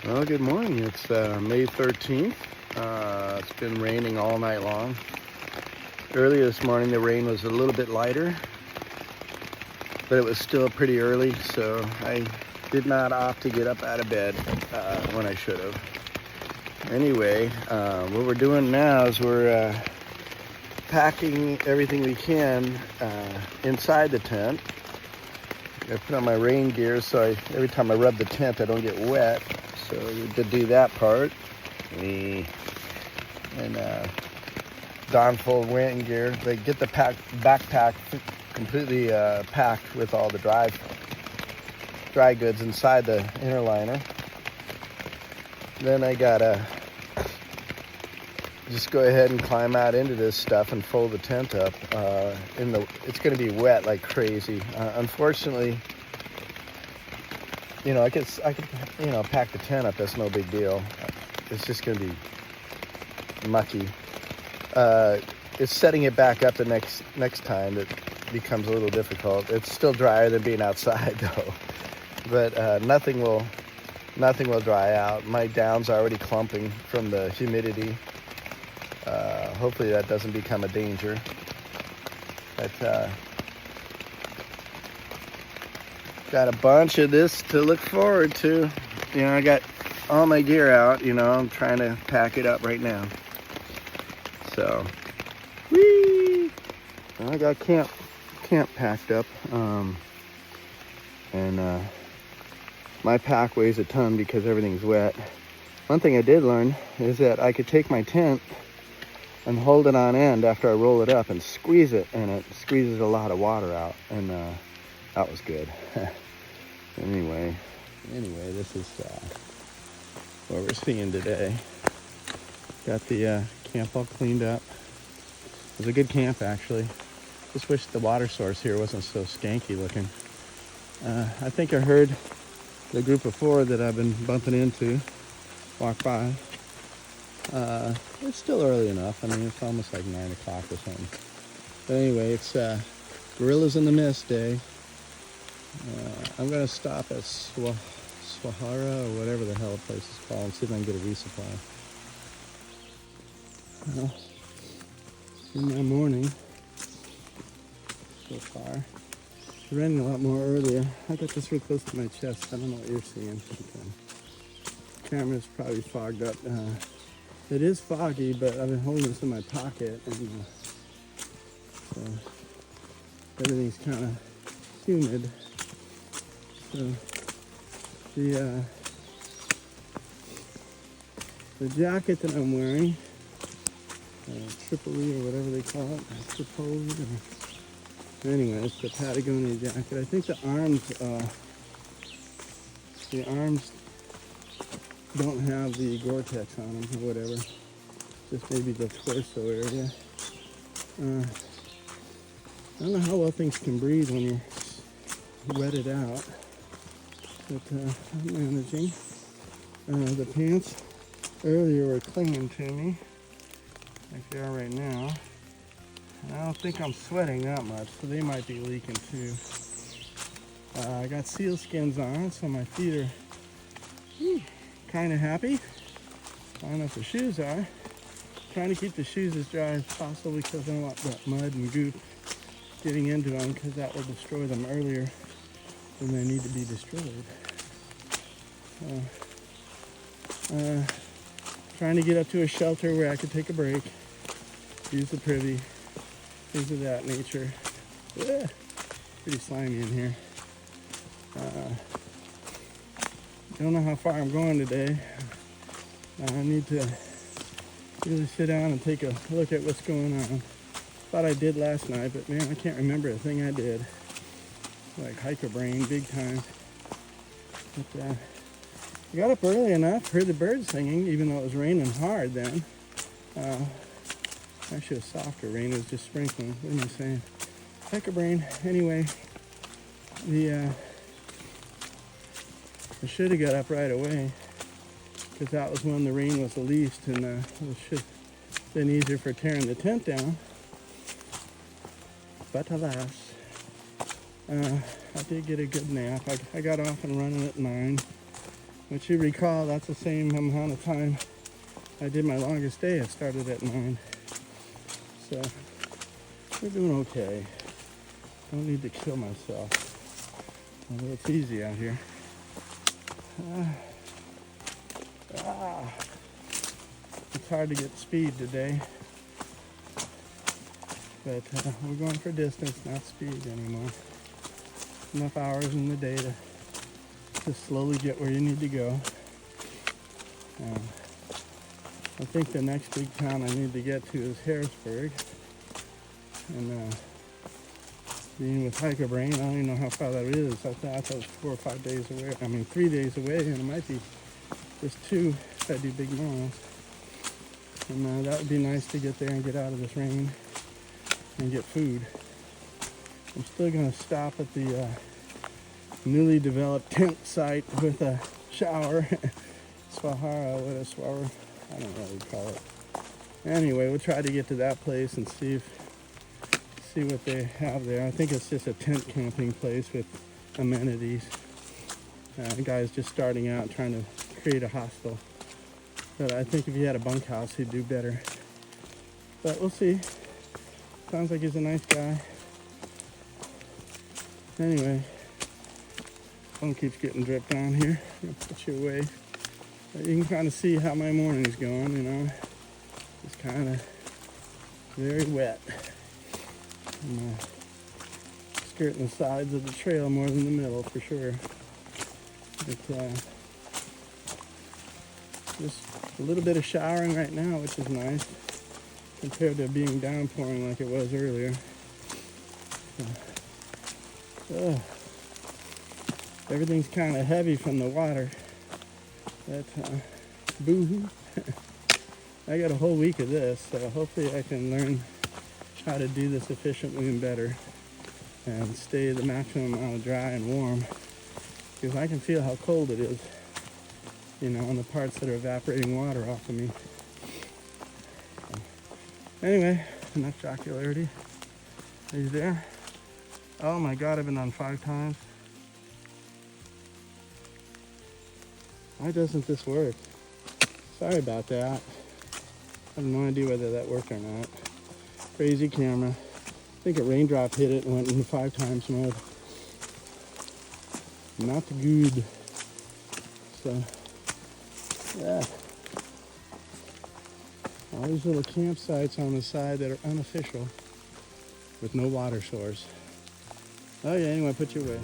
Well, good morning. It's May 13th. It's been raining all night long. Earlier this morning, the rain was a little bit lighter, but it was still pretty early, so I did not opt to get up out of bed when I should have. Anyway, what we're doing now is we're packing everything we can inside the tent. I put on my rain gear so every time I rub the tent, I don't get wet. So we did do that part. And don full rain gear. They get the backpack completely packed with all the dry goods inside the inner liner. Then I gotta just go ahead and climb out into this stuff and fold the tent up. It's gonna be wet like crazy. Unfortunately, I could pack the tent up. That's no big deal. It's just gonna be mucky. It's setting it back up the next time that becomes a little difficult. It's still drier than being outside though, but nothing will dry out. My down's already clumping from the humidity. Hopefully that doesn't become a danger. But got a bunch of this to look forward to. I got all my gear out. I'm trying to pack it up right now. So, whee! I got camp packed up, and my pack weighs a ton because everything's wet. One thing I did learn is that I could take my tent and hold it on end after I roll it up and squeeze it, and it squeezes a lot of water out, and that was good. Anyway, this is what we're seeing today. Got the camp all cleaned up. It was a good camp, actually. Just wish the water source here wasn't so skanky looking. I think I heard the group of 4 that I've been bumping into walk by. It's still early enough. It's almost like 9 o'clock or something. But anyway, it's Gorillas in the Mist day. I'm going to stop at Swahara or whatever the hell the place is called and see if I can get a resupply. Well, in my morning so far. It's raining a lot more earlier. I got this real close to my chest. I don't know what you're seeing. The camera's probably fogged up. It is foggy, but I've been holding this in my pocket, and so everything's kind of humid. So the jacket that I'm wearing, Tripoli or whatever they call it, Tripoli. Anyway, it's the Patagonia jacket. I think the arms don't have the Gore-Tex on them or whatever. Just maybe the torso area. I don't know how well things can breathe when you're wetted out, but I'm managing. The pants earlier were clinging to me, like they are right now. I don't think I'm sweating that much, so they might be leaking too. I got seal skins on, so my feet are kind of happy. I don't know if the shoes are. Trying to keep the shoes as dry as possible because I don't want that mud and goop getting into them, because that will destroy them earlier than they need to be destroyed. Trying to get up to a shelter where I could take a break, use the privy, things of that nature. Yeah, pretty slimy in here. Don't know how far I'm going today. I need to really sit down and take a look at what's going on. Thought I did last night, but man, I can't remember a thing I did. Like hiker brain, big time. But I got up early enough, heard the birds singing, even though it was raining hard then. Actually, it was softer rain, it was just sprinkling. What am I saying? Hiker brain. Anyway, I should have got up right away, because that was when the rain was the least, and it should have been easier for tearing the tent down. But alas, I did get a good nap. I got off and running at 9. Which you recall, that's the same amount of time I did my longest day. I started at 9. So we're doing okay. Don't need to kill myself. Although it's easy out here. It's hard to get speed today. But we're going for distance, not speed anymore. Enough hours in the day to slowly get where you need to go. I think the next big town I need to get to is Harrisburg. And being with Hiker Brain, I don't even know how far that is. I thought it was 4 or 5 days away. I mean, 3 days away, and it might be just 2 if I do big miles. And that would be nice to get there and get out of this rain and get food. I'm still going to stop at the newly developed tent site with a shower. Swahara, what a swahara, I don't know what we call it. Anyway, we'll try to get to that place and see what they have there. I think it's just a tent camping place with amenities. The guy's just starting out trying to create a hostel. But I think if he had a bunkhouse, he'd do better. But we'll see. Sounds like he's a nice guy. Anyway, phone keeps getting dripped down here. I'm gonna put you away. But you can kind of see how my morning's going, you know. It's kind of very wet. I'm skirting the sides of the trail more than the middle for sure. But just a little bit of showering right now, which is nice compared to being downpouring like it was earlier. Everything's kind of heavy from the water. But boo-hoo. I got a whole week of this, so hopefully I can learn how to do this efficiently and better and stay the maximum amount of dry and warm, because I can feel how cold it is, you know, on the parts that are evaporating water off of me. Anyway, enough jocularity. Are you there? Oh my God, I've been on 5 times. Why doesn't this work? Sorry about that. I have no idea whether that worked or not. Crazy camera. I think a raindrop hit it and went into 5 times mode. Not good. So, yeah. All these little campsites on the side that are unofficial with no water source. Oh yeah, anyway, put you away.